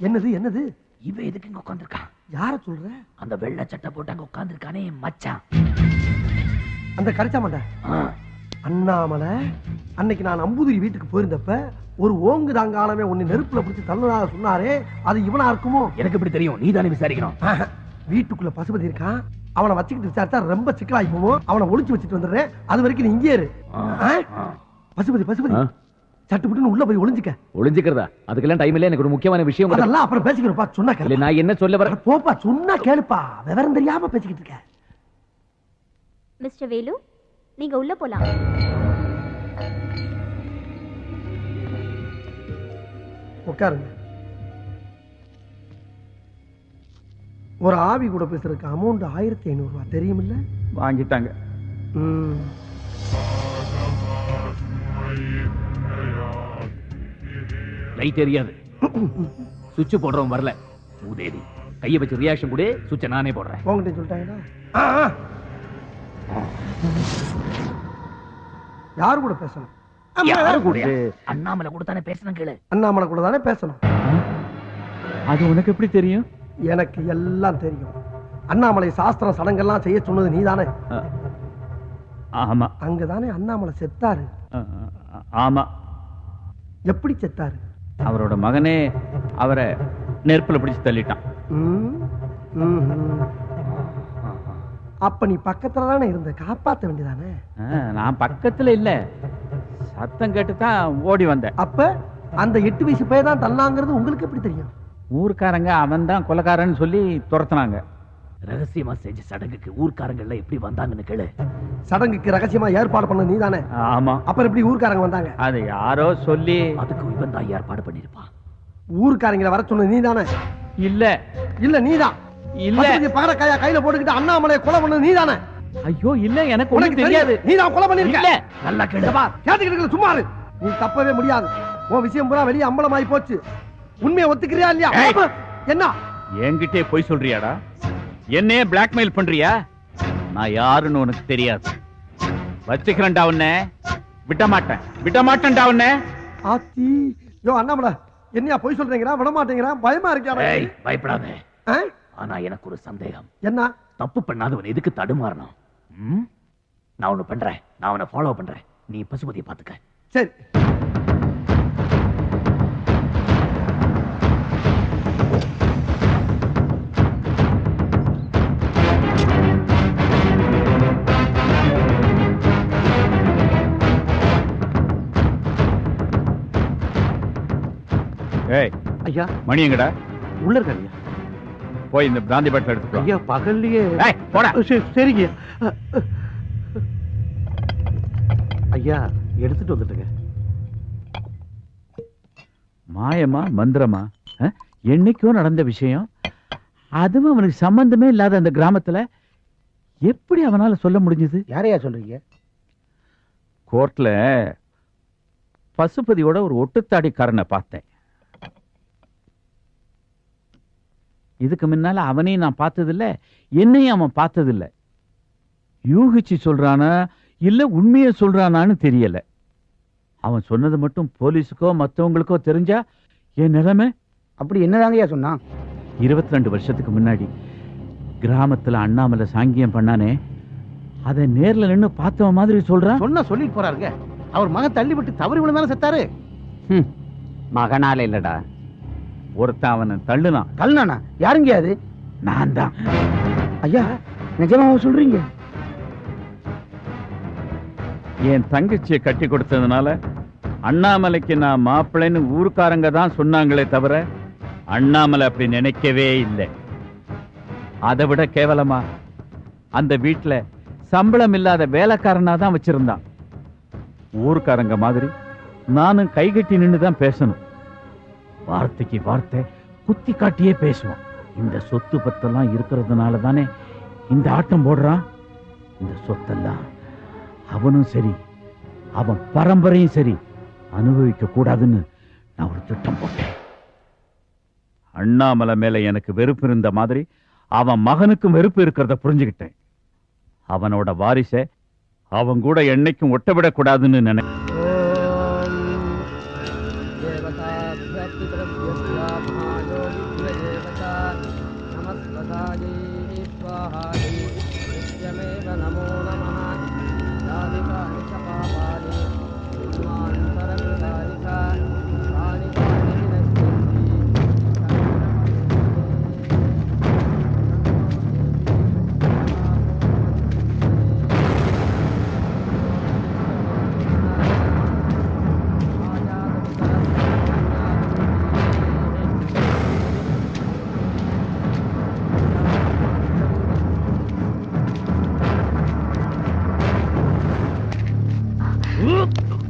என்னது என்னது? இவன் எதுக்கு இங்க உட்காந்துருக்கான்? யார சொல்ற? அந்த வெள்ளை சட்டை போட்டு அங்க உட்காந்துருக்கானே மச்சான். அந்த கரைச்சா மாட்ட அண்ணாமலை. அன்னைக்கு நான் அம்புதுரி வீட்டுக்கு போயிருந்தப்ப ஒரு ஓங்கு தாங்காலமே உன்னை நெருப்புல பிடிச்சி தள்ளதாக சொன்னாரே, அது இவனா இருக்குமோ? எனக்கு எப்படி தெரியும்? நீ தானே விசாரிக்கணும். வீட்டுக்குள்ள பசுபதி இருக்கான், அவனை வச்சுக்கிட்டு விசாரிச்சா ரொம்ப சிக்கலாகி போவோம். அவனை ஒளிச்சு வச்சுட்டு வந்துடுறேன், அது வரைக்கும் நீ இங்கே இரு. பசுபதி பசுபதி சட்டு புட்டுன்னு உள்ள போய் ஒளிஞ்சுக்க. ஒளிஞ்சுக்கிறதா? அதுக்கெல்லாம் டைம் இல்ல, எனக்கு ஒரு முக்கியமான விஷயம். அதெல்லாம் அப்புறம் பேசிக்கிறப்பா. சொன்னா கேளு. நான் என்ன சொல்ல வர? போப்பா, சொன்னா கேளுப்பா. விவரம் தெரியாம பேசிக்கிட்டு இருக்க. மிஸ்டர் வேலு, நீங்க உள்ள போலாம். உட்காருங்க. ஒரு ஆவி கூட பேசுறதுக்கு அமௌண்ட் 1500 ரூபாய் தெரியுமில்ல? வாங்கிட்டாங்க. லைட் எரியாது. சுவிட்ச் போடுறவன் வரல. உதேவி கையை வச்சு ரியாக்ஷன் கூட சுவிட்சை நானே போடுறேன். உங்ககிட்ட சொல்லிட்டாங்களா? யாரு கூட பேசணும்? அண்ணாமலை கூட தானே பேசணும். கேளு. அண்ணாமலை கூட தானே பேசணும். அது உனக்கு எப்படி தெரியும்? எனக்கு எல்லாம் தெரியும். அண்ணாமலை சாஸ்திரம் சடங்கெல்லாம் செய்ய சொன்னது நீதானே? ஆமா. அங்கதானே அண்ணாமலை செத்தாரு. ஆமா. எப்படி செத்தாரு? அவரோட மகனே அவரை நெருப்புல பிடிச்சு தள்ளிட்டான். அப்ப நீ பக்கத்துல தானே இருந்த, காப்பாத்த வேண்டியதானே? நான் பக்கத்துல இல்ல, சத்தம் கேட்டுதான் ஓடி வந்தேன். அப்ப அந்த 8 வயசு பையன் தான் தள்ளாங்கிறது உங்களுக்கு எப்படி தெரியும்? ஊர்க்காரங்க அவன் தான் கொலைக்காரன்னு சொல்லி துரத்துனாங்க. ரகசியமா செஞ்ச சடங்குக்கு ஊர்க்காரங்க எல்லாம் எப்படி வந்தாங்கன்னு கேளு. சடங்குக்கு ரகசியமா ஏற்பாடு பண்ண நீதானே? ஆமா. அப்புறம் எப்படி ஊர்க்காரங்க வந்தாங்க? அது யாரோ சொல்லி. அதுக்கு இவன் தான் ஏற்பாடு பண்ணிருப்பான். ஊர்க்காரங்களை வர சொன்னது நீதானே? இல்ல இல்ல நீதான். இல்ல பாரக்காயா கையில போட்டுக்கிட்டு அண்ணாமலையை கொலை பண்ணது நீதானே? ஐயோ இல்ல, எனக்கு ஒண்ணும் தெரியாது. நீதான் கொலை பண்ணிருக்க. நல்லா கேளுப்பா. கேட்டுக்கிட்டு சும்மா இரு. நீ தப்பவே முடியாது. உன் விஷயம் பூரா வெளியே அம்பலமாயி போச்சு. உண்மையை ஒத்துக்கிறியா இல்லையா? என்ன என்கிட்டே போய் சொல்றியாடா? என்னையே பிளாக்மெயில் பண்றியா? நான் யாருன்னு உனக்கு தெரியாது. வச்சுக்கிறேன்டா உன்னை. விட மாட்டேன்டா உன்னை. ஆத்தி யோ அண்ணாமலை, என்னையா போய் சொல்றீங்களா? விட மாட்டேங்கிறா? பயமா இருக்கியா? பயப்படாத. ஆனா எனக்கு ஒரு சந்தேகம். என்ன? தப்பு பண்ணாதவன் எதுக்கு தடுமாறணும்? நான் ஒண்ணு பண்றேன். நான் அவனை ஃபாலோ பண்றேன். நீ பசுபதியை பாத்துக்க. சரி. ஐயா மணி எங்கடா? உள்ள இருக்காங்க. போய் இந்த பிராந்தி பாட்டில் எடுத்துக்கோ. ஐயா பகல்லையே. போடா. சரிங்க ஐயா, எடுத்துட்டு வந்துட்டுங்க. மாயமா மந்திரமா? என்னைக்கும் நடந்த விஷயம். அதுவும் அவனுக்கு சம்பந்தமே இல்லாத அந்த கிராமத்துல எப்படி அவனால சொல்ல முடிஞ்சது? யாரையா சொல்றீங்க? கோர்ட்ல பசுபதியோட ஒரு ஒட்டுத்தாடிக்காரனை பார்த்தேன். இதுக்கு முன்னால அவனையும் நான் பார்த்ததில்ல, என்னையும் அவன் பார்த்ததில்ல. யூகிச்சு சொல்றானா இல்ல உண்மையை சொல்றானான்னு தெரியல. அவன் சொன்னது மட்டும் போலீஸுக்கோ மற்றவங்களுக்கோ தெரிஞ்சா என் நிலைமை. அப்படி என்னதாங்கய்யா சொன்னான்? 22 வருஷத்துக்கு முன்னாடி கிராமத்துல அண்ணாமலை சாங்கியம் பண்ணானே, அதை நேர்ல நின்னு பார்த்தவன் மாதிரி சொல்றான். சொன்ன சொல்லிட்டு போறாருங்க. அவர் மகன் தள்ளி விட்டு தவறி விழுந்தானே செத்தாரு. மகனால இல்லடா, ஒருத்தன் அவனை தள்ளுனான். தள்ளுனானா? யாருங்க அது? நான் தான். ஐயா நிஜமாவா சொல்றீங்க? என் தங்கச்சியை கட்டி கொடுத்ததுனால அண்ணாமலைக்கு நான் மாப்பிள்ளைன்னு ஊர்க்காரங்க தான் சொன்னாங்களே தவிர அண்ணாமலை அப்படி நினைக்கவே இல்லை. அதை விட கேவலமா அந்த வீட்டுல சம்பளம் இல்லாத வேலைக்காரனா தான் வச்சிருந்தான். ஊர்க்காரங்க மாதிரி நானும் கைகட்டி நின்று தான் பேசணும். வார்த்தைக்கு வார்த்தை குத்தி காட்டியே பேசுவான். இந்த சொத்து பத்தெல்லாம் இருக்கிறதுனால தானே இந்த ஆட்டம் போடுறான். இந்த சொத்தெல்லாம் அவனும் சரி அவன் பரம்பரையும் சரி அனுபவிக்க கூடாதுன்னு நான் ஒரு திட்டம் போட்டேன். அண்ணாமலை மேல எனக்கு வெறுப்பு இருந்த மாதிரி அவன் மகனுக்கும் வெறுப்பு இருக்கிறத புரிஞ்சுக்கிட்டேன். அவனோட வாரிசை அவன் கூட என்னைக்கும் ஒட்டவிடக்கூடாதுன்னு நினைக்கிறேன். नमो नमः यादिकानि च पापानि ब्रह्मान्तरकृतानि च तानि तानि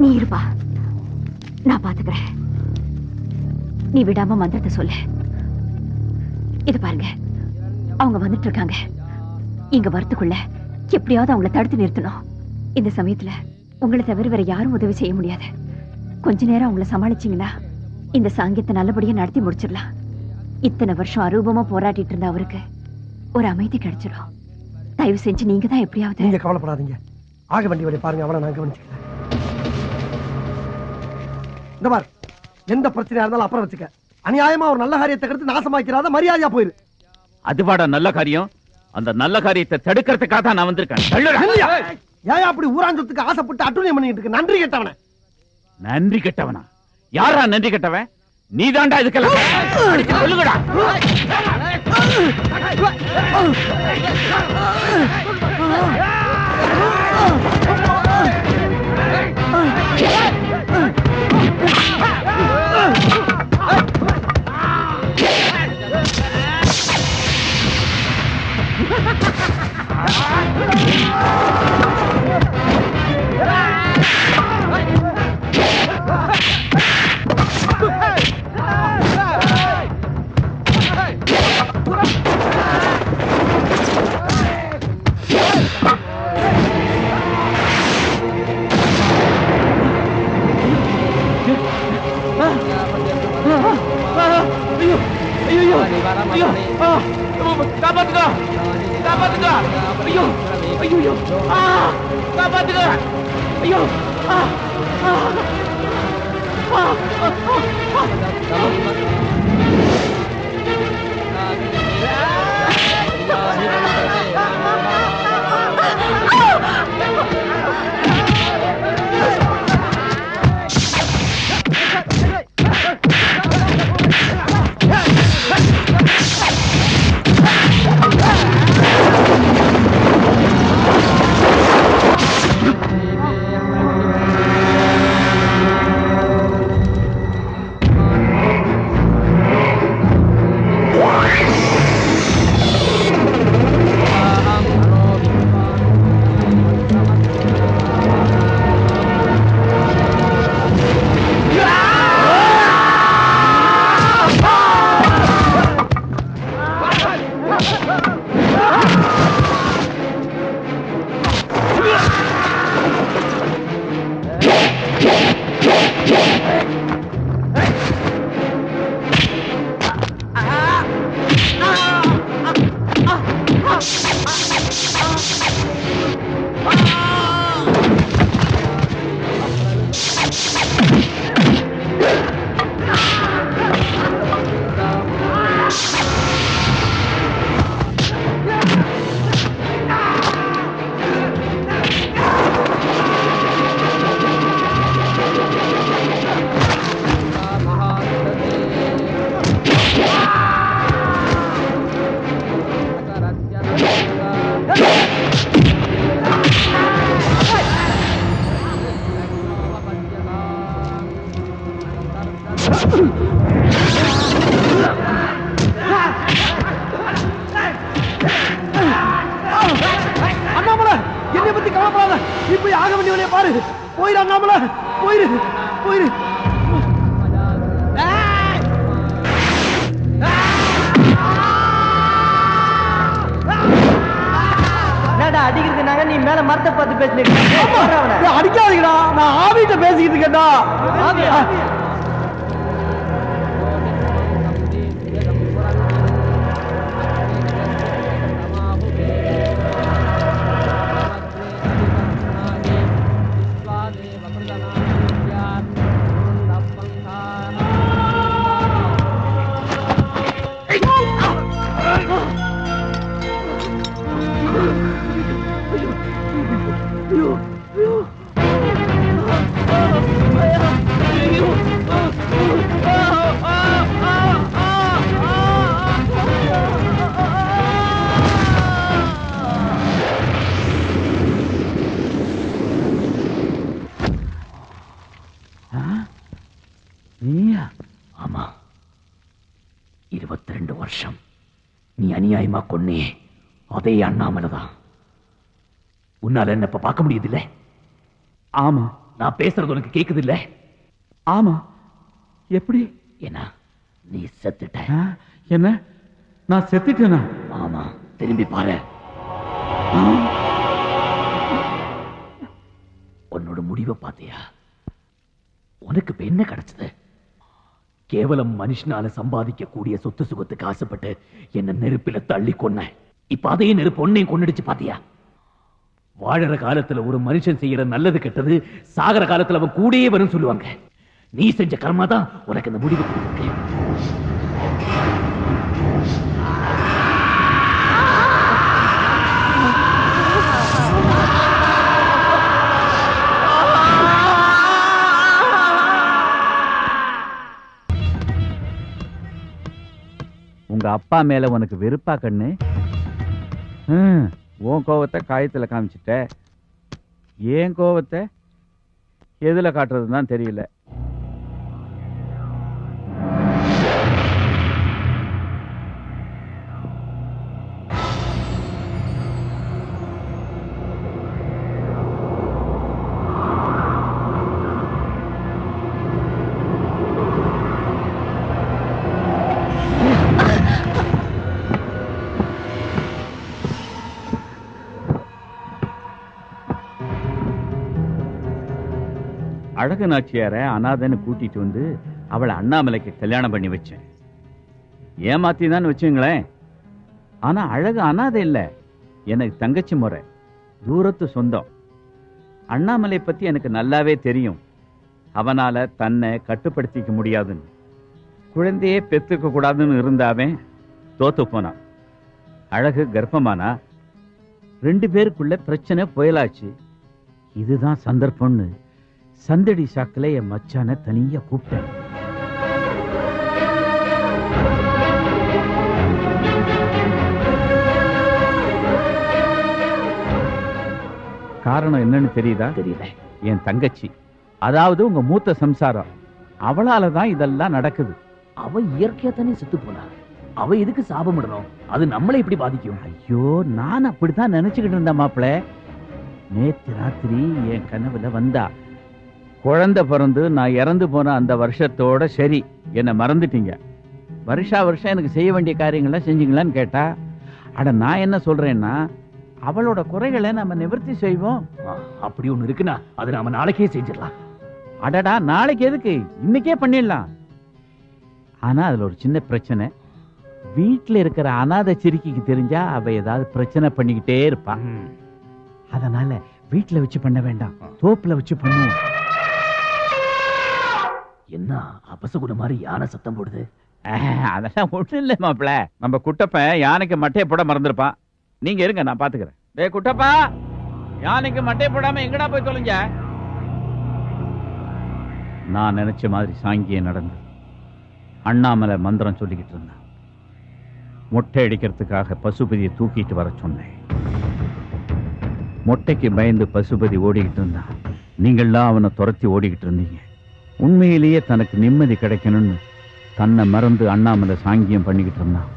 நீ இருப்பா, நான் பாத்துக்கிறேன். நீ விடாம மந்திரத்தை சொல்லு. இது பாருங்க, அவங்க வந்துட்டு இருக்காங்க. இங்க வரத்துக்குள்ள எப்படியாவது அவங்கள தடுத்து நிறுத்தணும். இந்த சமயத்துல உங்களை தவிர வேற யாரும் உதவி செய்ய முடியாது. கொஞ்ச நேரம் அவங்கள சமாளிச்சீங்கன்னா இந்த சாங்கியத்தை நல்லபடியா நடத்தி முடிச்சிடலாம். இத்தனை வருஷம் அரூபமா போராடிட்டு இருந்த அவருக்கு ஒரு அமைதி கிடைச்சிடும். தயவு செஞ்சு நீங்க தான் எப்படியாவது. நீங்க கவலைப்படாதீங்க, ஆக வேண்டிய வழி பாருங்க, அவளை நான் கவனிச்சுக்கிறேன். இந்த மாதிரி எந்த பிரச்சனையா இருந்தாலும் அப்புறம் வச்சுக்க. அநியாயமா ஒரு நல்ல காரியத்தை கருத்து நாசமாக்கிறாத, மரியாதையா போயிரு. அதுவாடா நல்ல காரியம். அந்த நல்ல காரியத்தை தடுக்கிறதுக்காக தான் நான் வந்திருக்கேன். ஏன் அப்படி ஊராஞ்சத்துக்கு ஆசைப்பட்டு அட்டுணியம் பண்ணிட்டு இருக்க? நன்றி கெட்டவன. நன்றி கெட்டவனா? யாரா நன்றி கெட்டவன்? நீ தாண்டா இதுக்கெல்லாம் சொல்லுங்கடா. அண்ணாமலை, என்னை பத்தி கவலைப்படாத. நீ போய் ஆக வேண்டிய வழியை பாரு. போயிரு அண்ணாமலை, போயிரு போயிரு. அடிக்கிறதுனாங்க நீ மேல மரத்தை பார்த்து பேசினீங்க. அடிக்காதீங்கடா, நான் ஆவிட்ட பேசிக்கிட்டு இருக்கேன்டா. 22 வருஷம் நீ அநியாயமா கொன்னே அதே அண்ணாமலைதான். உன்னால என்ன இப்ப பார்க்க முடியுது இல்ல? ஆமா. நான் பேசுறது உனக்கு கேக்குது இல்ல? ஆமா. எப்படி? ஏன்னா நீ செத்துட்ட. என்ன? நான் செத்துட்டேனா? ஆமா, திரும்பி பாரு. உன்னோட முடிவை பாத்தியா? உனக்கு இப்ப என்ன கிடைச்சது? கேவலம் மனுஷனால சம்பாதிக்க கூடிய சொத்து சுகத்துக்கு ஆசைப்பட்டு என்ன நெருப்பில தள்ளி கொன்ன. இப்ப அதே நெருப்பு ஒன்னையும் கொன்னுடுச்சு பாத்தியா? வாழற காலத்துல ஒரு மனுஷன் செய்யற நல்லது கெட்டது சாகர காலத்துல அவன் கூடயே வரும் சொல்லுவாங்க. நீ செஞ்ச கர்மா தான் உனக்கு இந்த முடிவு கொடுத்திருக்கு. உங்க அப்பா மேல உனக்கு வெறுப்பா கண்ணு? உன் கோவத்தை காயத்துல காமிச்சிட்ட. ஏன் கோவத்தை எதுல காட்டுறதுன்னு தான் தெரியல. அழகு நாச்சியார அனாதைன்னு கூட்டிட்டு வந்து அவளை அண்ணாமலைக்கு கல்யாணம் பண்ணி வச்சேன். ஏமாத்தி தான் வச்சுங்களேன். ஆனா அழகு அனாதை இல்ல, எனக்கு தங்கச்சி முறை, தூரத்து சொந்தம். அண்ணாமலை பத்தி எனக்கு நல்லாவே தெரியும். அவனால தன்னை கட்டுப்படுத்திக்க முடியாதுன்னு, குழந்தையே பெத்துக்க கூடாதுன்னு இருந்தாவன் தோத்து போனான். அழகு கர்ப்பமானா. 2 பேருக்குள்ள பிரச்சனை புயலாச்சு. இதுதான் சந்தர்ப்பம்னு சந்தடி சாக்கில என் மச்சான தனியா கூப்பிட்டேன். காரணம் என்னன்னு தெரியுதா? தெரியல. என் தங்கச்சி, அதாவது உங்க மூத்த சம்சாரம், அவளாலதான் இதெல்லாம் நடக்குது. அவ இயற்கையா தானே செத்து போனா. அவ எதுக்கு சாபமிடணும்? அது நம்மளை எப்படி பாதிக்கும்? ஐயோ, நான் அப்படித்தான் நினைச்சுக்கிட்டு இருந்தேன் மாப்பிள்ள. நேத்து ராத்திரி என் கனவுல வந்தா. குழந்தை பிறந்து நான் இறந்து போன அந்த வருஷத்தோட சரி, என்னை மறந்துட்டீங்க. வருஷம் எனக்கு செய்ய வேண்டிய காரியங்கள்லாம் செஞ்சீங்களான்னு கேட்டா, அட நான் என்ன சொல்றேன்னா, அவளோட குறைகளை நம்ம நிவர்த்தி செய்வோம். அப்படி ஒண்ணு இருக்குன்னா அது நாம நாளைக்கே செஞ்சிடலாம். அடடா, நாளைக்கு எதுக்கு, இன்னைக்கே பண்ணிடலாம். ஆனா அதுல ஒரு சின்ன பிரச்சனை. வீட்டுல இருக்கிற அனாதை சிரிக்கிக்கு தெரிஞ்சா அவ ஏதாவது பிரச்சனை பண்ணிக்கிட்டே இருப்பான். அதனால வீட்டுல வச்சு பண்ண வேண்டாம், தோப்புல வச்சு பண்ணுவோம். என்ன அபசகுண மாதிரி யானை சத்தம் போடுது? அதெல்லாம் ஒண்ணு இல்லை மாப்பிள்ள. நம்ம குட்டப்பன் யானைக்கு மட்டையை போட மறந்துருப்பான். நீங்க இருங்க, நான் பாத்துக்கிறேன். டேய் குட்டப்பா, யானைக்கு மட்டையை போடாம எங்கடா போய் தொலைஞ்ச? நான் நினைச்ச மாதிரி சாங்கியம் நடந்து அண்ணாமலை மந்திரம் சொல்லிக்கிட்டு இருந்தான். மொட்டை அடிக்கிறதுக்காக பசுபதியை தூக்கிட்டு வர சொன்னேன். மொட்டைக்கு பயந்து பசுபதி ஓடிக்கிட்டு இருந்தான். நீங்கள்லாம் அவனை துரத்தி ஓடிக்கிட்டு இருந்தீங்க. உண்மையிலேயே தனக்கு நிம்மதி கிடைக்கணும்னு தன்னை மறந்து அண்ணாமலை சாங்கியம் பண்ணிக்கிட்டு இருந்தான்.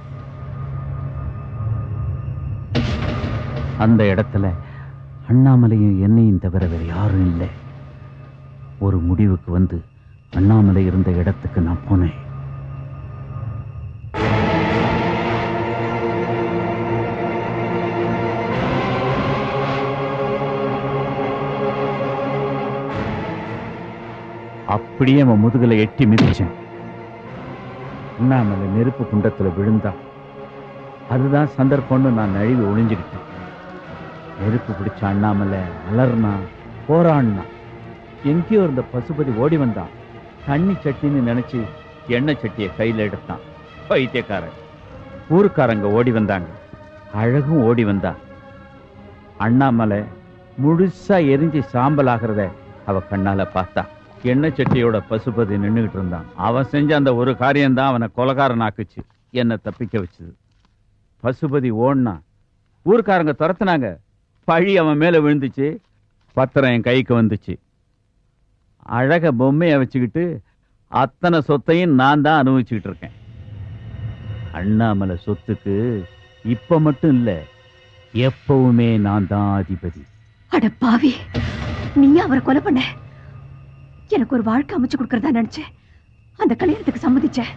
அந்த இடத்துல அண்ணாமலையும் என்னையும் தவிர வேற யாரும் இல்லை. ஒரு முடிவுக்கு வந்து அண்ணாமலை இருந்த இடத்துக்கு நான் போனேன். அப்படியே அவன் முதுகுல எட்டி மிதிச்சேன். அண்ணாமலை நெருப்பு குண்டத்துல விழுந்தான். அதுதான் சந்தர்ப்பம்னு நான் நழுவி ஒளிஞ்சுக்கிட்டேன். நெருப்பு பிடிச்ச அண்ணாமலை அலர்னா, போராடினா. எங்கேயோ இருந்த பசுபதி ஓடி வந்தான். தண்ணி சட்டின்னு நினைச்சு எண்ணெய் சட்டியை கையில எடுத்தான். பைத்தியக்காரன். ஊருக்காரங்க ஓடி வந்தாங்க. அழகும் ஓடி வந்தா. அண்ணாமலை முழுசா எரிஞ்சு சாம்பல் ஆகிறத அவ கண்ணால பார்த்தா. எண்ணெய் சட்டியோட பசுபதி நின்றுகிட்டு இருந்தான். அவன் செஞ்ச அந்த ஒரு காரியம்தான் அவனை கொலகாரன் ஆக்குச்சு, என்னை தப்பிக்க வச்சுது. பசுபதி ஓடினா. ஊருக்காரங்க துரத்துனாங்க. பழி அவன் மேல விழுந்துச்சு. பத்திரம் என் கைக்கு வந்துச்சு. அழக பொம்மையை வச்சுக்கிட்டு அத்தனை சொத்தையும் நான் தான் அனுபவிச்சுக்கிட்டு இருக்கேன். அண்ணாமலை சொத்துக்கு இப்ப மட்டும் இல்ல, எப்பவுமே நான் தான் அதிபதி. அட பாவி, நீ அவரை கொலை பண்ண. எனக்கு ஒரு வாழ்க்கை அமைச்சு கொடுக்கறதா நினைச்சேன். அந்த கல்யாணத்துக்கு சம்மதிச்சேன்.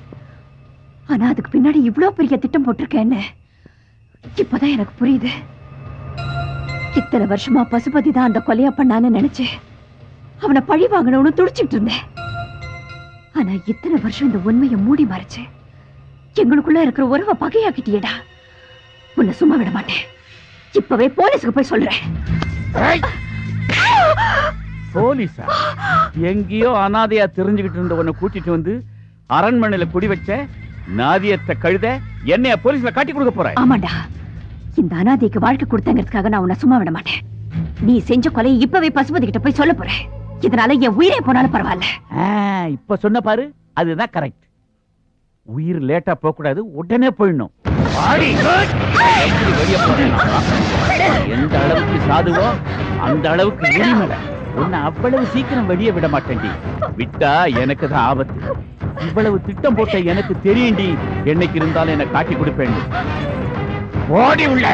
ஆனா அதுக்கு பின்னாடி இவ்வளவு பெரிய திட்டம் போட்டிருக்கேன்னு இப்பதான் எனக்கு புரியுது. இத்தனை வருஷமா பசுபதி தான் அந்த கொலையா பண்ணான்னு நினைச்சேன். அவனை பழி வாங்கணும்னு துடிச்சிட்டு இருந்தேன். ஆனா இத்தனை வருஷம் இந்த உண்மையை மூடி மறைச்சு எங்களுக்குள்ள இருக்கிற உறவை பகையாக்கிட்டியடா. உன்னை சும்மா விட மாட்டேன். இப்பவே போலீஸுக்கு போய் சொல்றேன். போலீஸா? எங்கேயோ அனாதையா தெரிஞ்சுக்கிட்டு இருந்த உன்னை கூட்டிட்டு வந்து அரண்மனையில குடி வச்ச நாதியத்தை கழுத என்னைய போலீஸ்ல காட்டி கொடுக்க போற? ஆமாண்டா, இந்த அனாதைக்கு வாழ்க்கை கொடுத்தங்கிறதுக்காக நான் உன்னை சும்மா விட மாட்டேன். நீ செஞ்ச கொலையை இப்பவே பசுபதி கிட்ட போய் சொல்ல போறேன். இதனால என் உயிரே போனாலும் பரவாயில்ல. இப்ப சொன்ன பாரு, அதுதான் கரெக்ட். உயிர் லேட்டா போக கூடாது, உடனே போயிடணும். எந்த அளவுக்கு சாதுவோ அந்த அளவுக்கு வெளிமலை. உன்னை அவ்வளவு சீக்கிரம் வெளியே விட மாட்டேன்டி. விட்டா எனக்கு தான் ஆபத்து. இவ்வளவு திட்டம் போட்ட எனக்கு தெரியும்டி. என்னைக்கு இருந்தாலும் என்ன காட்டி கொடுப்பேன். ஓடி உள்ள.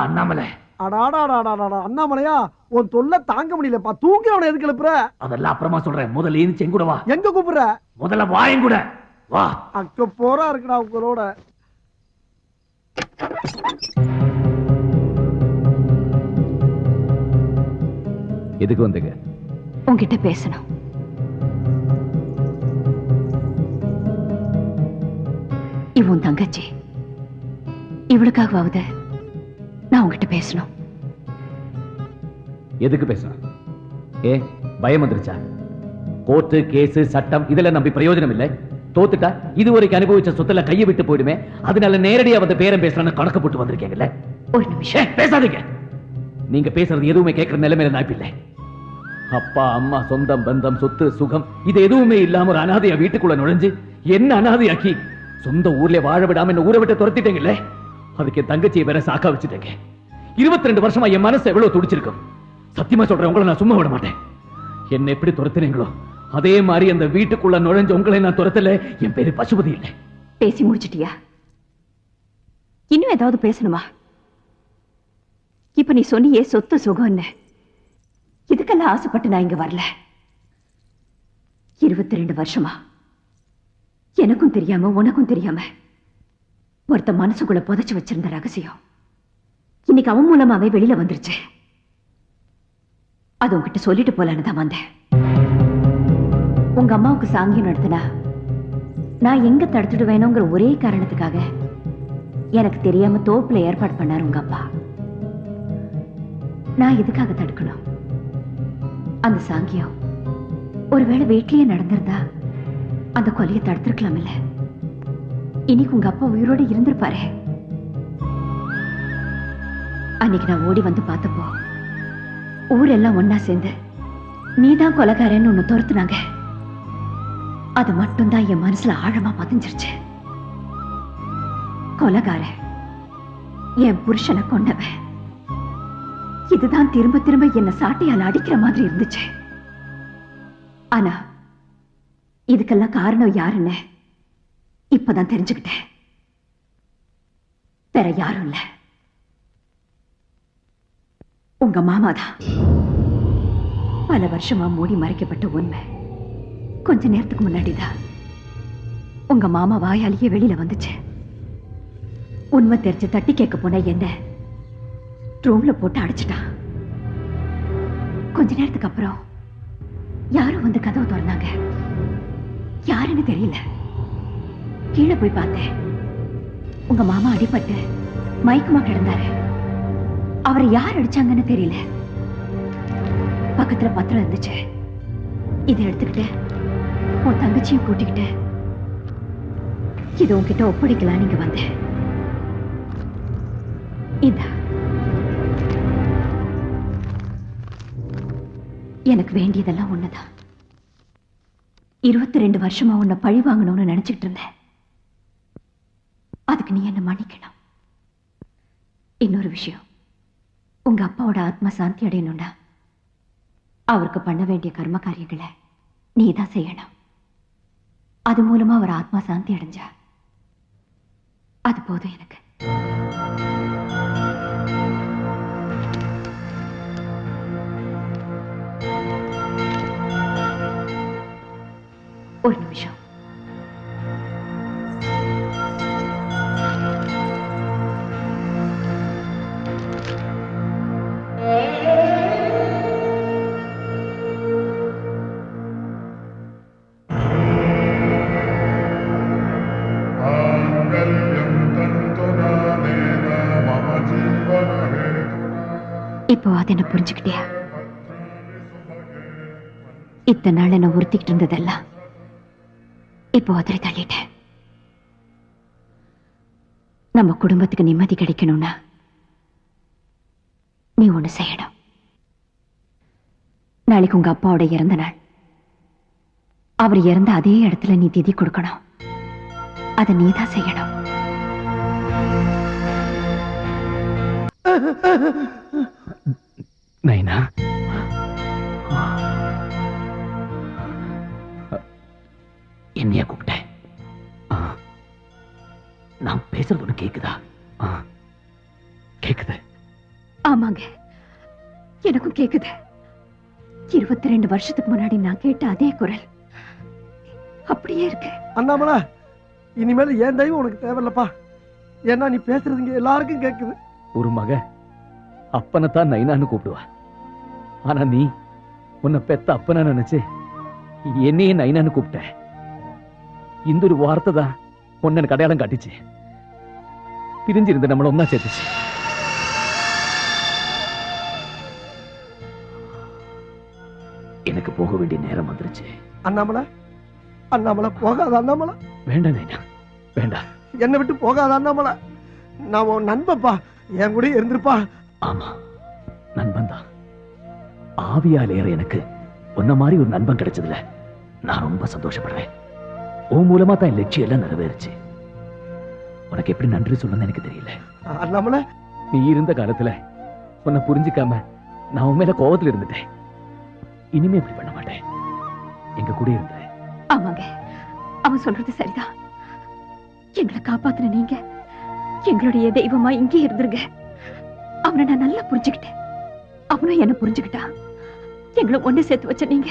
அண்ணாமலை. அண்ணாமலையா, உன் தொல்லை தாங்க முடியலப்பா. தூங்கிறவனை எதுக்கு எழுப்புற? அதெல்லாம் அப்புறமா சொல்றேன். முதல்ல ஏஞ்சி எங்கூட வா. எங்க கூப்பிடுற? முதல்ல வாயும் கூட வா. அக்க போரா இருக்குடா உங்களோட. எதுக்கு வந்தீங்க? உன்கிட்ட பேசணும். இவன் தங்கச்சி, இவளுக்காகவாவது நான் உங்ககிட்ட பேசணும். எதுக்கு பேசணும்? பயம் வந்துருச்சா? கோர்ட்டு கேஸ் சட்டம் இதெல்லாம் நம்பி பிரயோஜனம் இல்லை. தோத்துட்டா இதுவரைக்கும் அனுபவிச்ச சொத்துல கையை விட்டு போயிடுமே. அதனால நேரடியா வந்து பேரம் பேசுறான்னு கணக்கு போட்டு வந்திருக்கீங்கல்ல. ஒரு நிமிஷம் பேசாதீங்க. நீங்க பேசுறது எதுவுமே கேட்கிற நிலைமையில நான் இல்லை. அப்பா அம்மா சொந்தம் பந்தம் சொத்து சுகம் இது எதுவுமே இல்லாம ஒரு அனாதையா வீட்டுக்குள்ள நுழைஞ்சு என்ன அனாதையாக்கி சொந்த ஊர்ல வாழ விடாம என்ன ஊரை விட்டு துரத்திட்டீங்கல்ல. அதுக்கு என் தங்கச்சியை வேற சாக்கா வச்சுட்டேங்க. 22 வருஷமா என் மனசு எவ்வளவு துடிச்சிருக்கும். சத்தியமா சொல்றேன், உங்களை நான் சும்மா விட மாட்டேன். என்ன எப்படி துரத்தினீங்களோ அதே மாதிரி அந்த வீட்டுக்குள்ள நுழைஞ்ச உங்களை நான் துரத்தல. என் பேரு பசுபதி இல்லை. பேசி முடிச்சிட்டியா? இன்னும் ஏதாவது பேசணுமா? இப்ப நீ சொன்னியே சொத்து சுகம்னு, இதுக்கெல்லாம் ஆசைப்பட்டு நான் இங்க வரல. 22 வருஷமா எனக்கும் தெரியாம உனக்கும் தெரியாம ஒருத்த மனசுக்குள்ள புதைச்சு வச்சிருந்த ரகசியம் இன்னைக்கு அவன் மூலமாவே வெளியில வந்துருச்சு. அது உங்ககிட்ட சொல்லிட்டு போலான்னு தான் வந்தேன். உங்க அம்மாவுக்கு சாங்கியம் நடத்தினா நான் எங்க தடுத்துடுவேணுங்கிற ஒரே காரணத்துக்காக எனக்கு தெரியாம தோப்புல ஏற்பாடு பண்ணாரு உங்க அப்பா. நான் எதுக்காக தடுக்கணும்? அந்த சாங்கியம் ஒருவேளை வீட்லயே நடந்திருந்தா அந்த கொலையை தடுத்திருக்கலாம் இல்ல. இன்னைக்கு உங்க அப்பா உயிரோட இருந்திருப்பாரு. அன்னைக்கு நான் ஓடி வந்து பார்த்தப்போ ஊரெல்லாம் ஒன்னா சேர்ந்து நீதான் கொலைகாரன்னு ஒண்ணு துரத்துனாங்க. அது மட்டும்தான் என் மனசுல ஆழமா பதிஞ்சிருச்சு. கொலைகாரன் என் புருஷனை கொண்டவன். இதுதான் திரும்ப திரும்ப என்ன சாட்டையால் அடிக்கிற மாதிரி இருந்துச்சு. ஆனா இதுக்கெல்லாம் காரணம் யாருன்னு இப்பதான் தெரிஞ்சுக்கிட்டேன். வேற யாரும் இல்ல, உங்க மாமாதான். பல வருஷமா மூடி மறைக்கப்பட்ட உண்மை கொஞ்ச நேரத்துக்கு முன்னாடிதான் உங்க மாமா வாயாலேயே வெளியில வந்துச்சு. உண்மை தெரிஞ்சு தட்டி கேட்க போன என்ன ரூம்ல போட்டு அடைச்சிட்டான். கொஞ்ச நேரத்துக்கு அப்புறம் யாரும் வந்து கதவை திறந்தாங்க. யாருன்னு தெரியல. கீழே போய் பார்த்தேன். உங்க மாமா அடிபட்டு மயக்கமா கிடந்தாரு. அவரை யார் அடிச்சாங்கன்னு தெரியல. பக்கத்துல பத்திரம் இருந்துச்சு. இதை எடுத்துக்கிட்டு உன் தங்கச்சியும் கூட்டிக்கிட்டு இது உன்கிட்ட ஒப்படைக்கலாம் நீங்க வந்தேன். இதா எனக்கு வேண்டியதெல்லாம் ஒண்ணுதான். 22 வருஷமா உன்னை பழி வாங்கணும்னு நினைச்சிட்டு இருந்தேன். அதுக்கு நீ என்ன மன்னிக்கணும். இன்னொரு விஷயம், உங்க அப்பாவோட ஆத்மா சாந்தி அடையணும்னா அவருக்கு பண்ண வேண்டிய கர்ம காரியங்களை நீ தான் செய்யணும். அது மூலமா அவர் ஆத்மா சாந்தி அடைஞ்சா அது போதும் எனக்கு. ஒரு நிமிஷம். இப்போ அதை என்ன புரிஞ்சுக்கிட்டியா? இத்தனை நாள் என்ன உறுத்திக்கிட்டு இருந்ததெல்லாம் இப்போ அதரை தள்ளிட்டேன். நம்ம குடும்பத்துக்கு நிம்மதி கிடைக்கணும்னா நீ ஒண்ணு செய்யணும். நாளைக்கு உங்க அப்பாவோட இறந்த நாள். அவர் இறந்த அதே இடத்துல நீ திதி கொடுக்கணும். அதை நீதான் செய்யணும். நைனா, என்னைய கூப்பிட்டேன். நான் பேசுறது ஒண்ணு கேக்குதா? கேக்குது. ஆமாங்க, எனக்கும் கேக்குது. 22 வருஷத்துக்கு முன்னாடி நான் கேட்ட அதே குரல் அப்படியே இருக்கு. அண்ணாமலை, இனிமேல் என் தெய்வம் உனக்கு தேவையில்லப்பா. ஏன்னா நீ பேசுறதுங்க எல்லாருக்கும் கேக்குது. ஒரு மக அப்பனைத்தான் நைனான்னு கூப்பிடுவா. ஆனா நீ உன்னை பெத்த அப்பனா நினைச்சு என்னையே நைனான்னு கூப்பிட்ட. இந்த ஒரு வார்த்தை தான் உன்னை எனக்கு அடையாளம் காட்டிச்சு. பிரிஞ்சிருந்த நம்மள ஒன்னா சேர்த்துச்சு. எனக்கு போக வேண்டிய நேரம் வந்துருச்சு. அண்ணாமலை, அண்ணாமலை போகாத அண்ணாமலை. வேண்டாம் நைனா, வேண்டாம். என்னை விட்டு போகாத அண்ணாமலை. நான் உன் நண்பப்பா, என் கூட இருந்திருப்பா. ஆமா, நண்பன் தான். ஆவியாலேற எனக்கு உன்ன மாதிரி ஒரு நண்பன் கிடைச்சதுல நான் ரொம்ப சந்தோஷப்படுறேன். உன் மூலமா தான் என் லட்சியம் எல்லாம் நிறைவேறுச்சு. உனக்கு எப்படி நன்றி சொல்லணும்னு எனக்கு தெரியல. அண்ணாமலை, நீ இருந்த காலத்துல உன்னை புரிஞ்சுக்காம நான் உன் மேல கோவத்துல இருந்துட்டேன். இனிமே இப்படி பண்ண மாட்டேன். எங்க கூட இருந்தேன். ஆமாங்க, அவன் சொல்றது சரிதான். எங்களை காப்பாத்துன நீங்க எங்களுடைய தெய்வமா இங்கே இருந்துருங்க. அவனை நான் நல்லா புரிஞ்சுக்கிட்டேன். அவனும் என்ன புரிஞ்சுக்கிட்டான். எங்களை ஒண்ணு சேர்த்து வச்ச நீங்க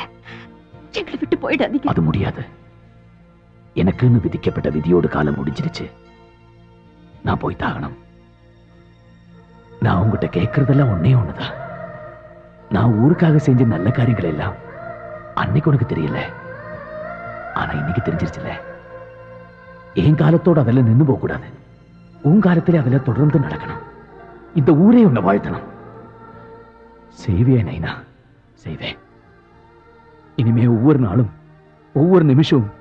எங்களை விட்டு போயிடாதீங்க. அது முடியாது. எனக்குன்னு விதிக்கப்பட்ட விதியோடு காலம் முடிஞ்சிருச்சு. நான் போய் தாகணும். நான் உங்ககிட்ட கேட்கறதெல்லாம் ஒன்னே ஒண்ணுதான். நான் ஊருக்காக செஞ்ச நல்ல காரியங்கள் எல்லாம் அன்னைக்கு உனக்கு தெரியல, ஆனா இன்னைக்கு தெரிஞ்சிருச்சுல. என் காலத்தோட அதில் நின்னு போக கூடாது. உன் காலத்திலே அதில் தொடர்ந்து நடக்கணும். இந்த ஊரே உன்னை வாழ்த்தணும். செய்வேன் நைனா, செய்வேன். இனிமே ஒவ்வொரு நாளும் ஒவ்வொரு நிமிஷம்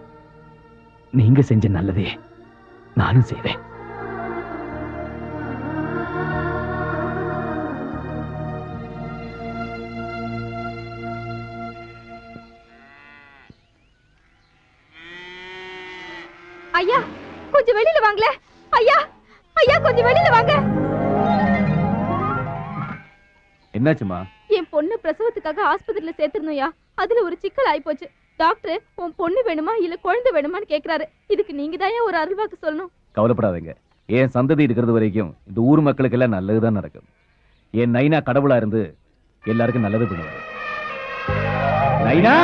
நீங்க செஞ்ச நல்லதே நானும் செய்வேன். ஐயா கொஞ்சம் வெளியில வாங்களே. ஐயா ஐயா கொஞ்சம் வெளியில வாங்க. என்னாச்சுமா? என் பொண்ணு பிரசவத்துக்காக ஆஸ்பத்திரியில சேர்த்திருந்தோம்யா. அதுல ஒரு சிக்கல் ஆயிப்போச்சு. டாக்டர் உன் பொண்ணு வேணுமா இல்ல குழந்தை வேணுமான்னு கேக்குறாரு. இதுக்கு நீங்க தான் ஒரு அருள்வாக்கு சொல்லணும். கவலைப்படாதீங்க. என் சந்ததி இருக்கிறது வரைக்கும் இந்த ஊர் மக்களுக்கு எல்லாம் நல்லதுதான் நடக்கும். என் நைனா கடவுளா இருந்து எல்லாருக்கும் நல்லது பண்ணுவாரு. நைனா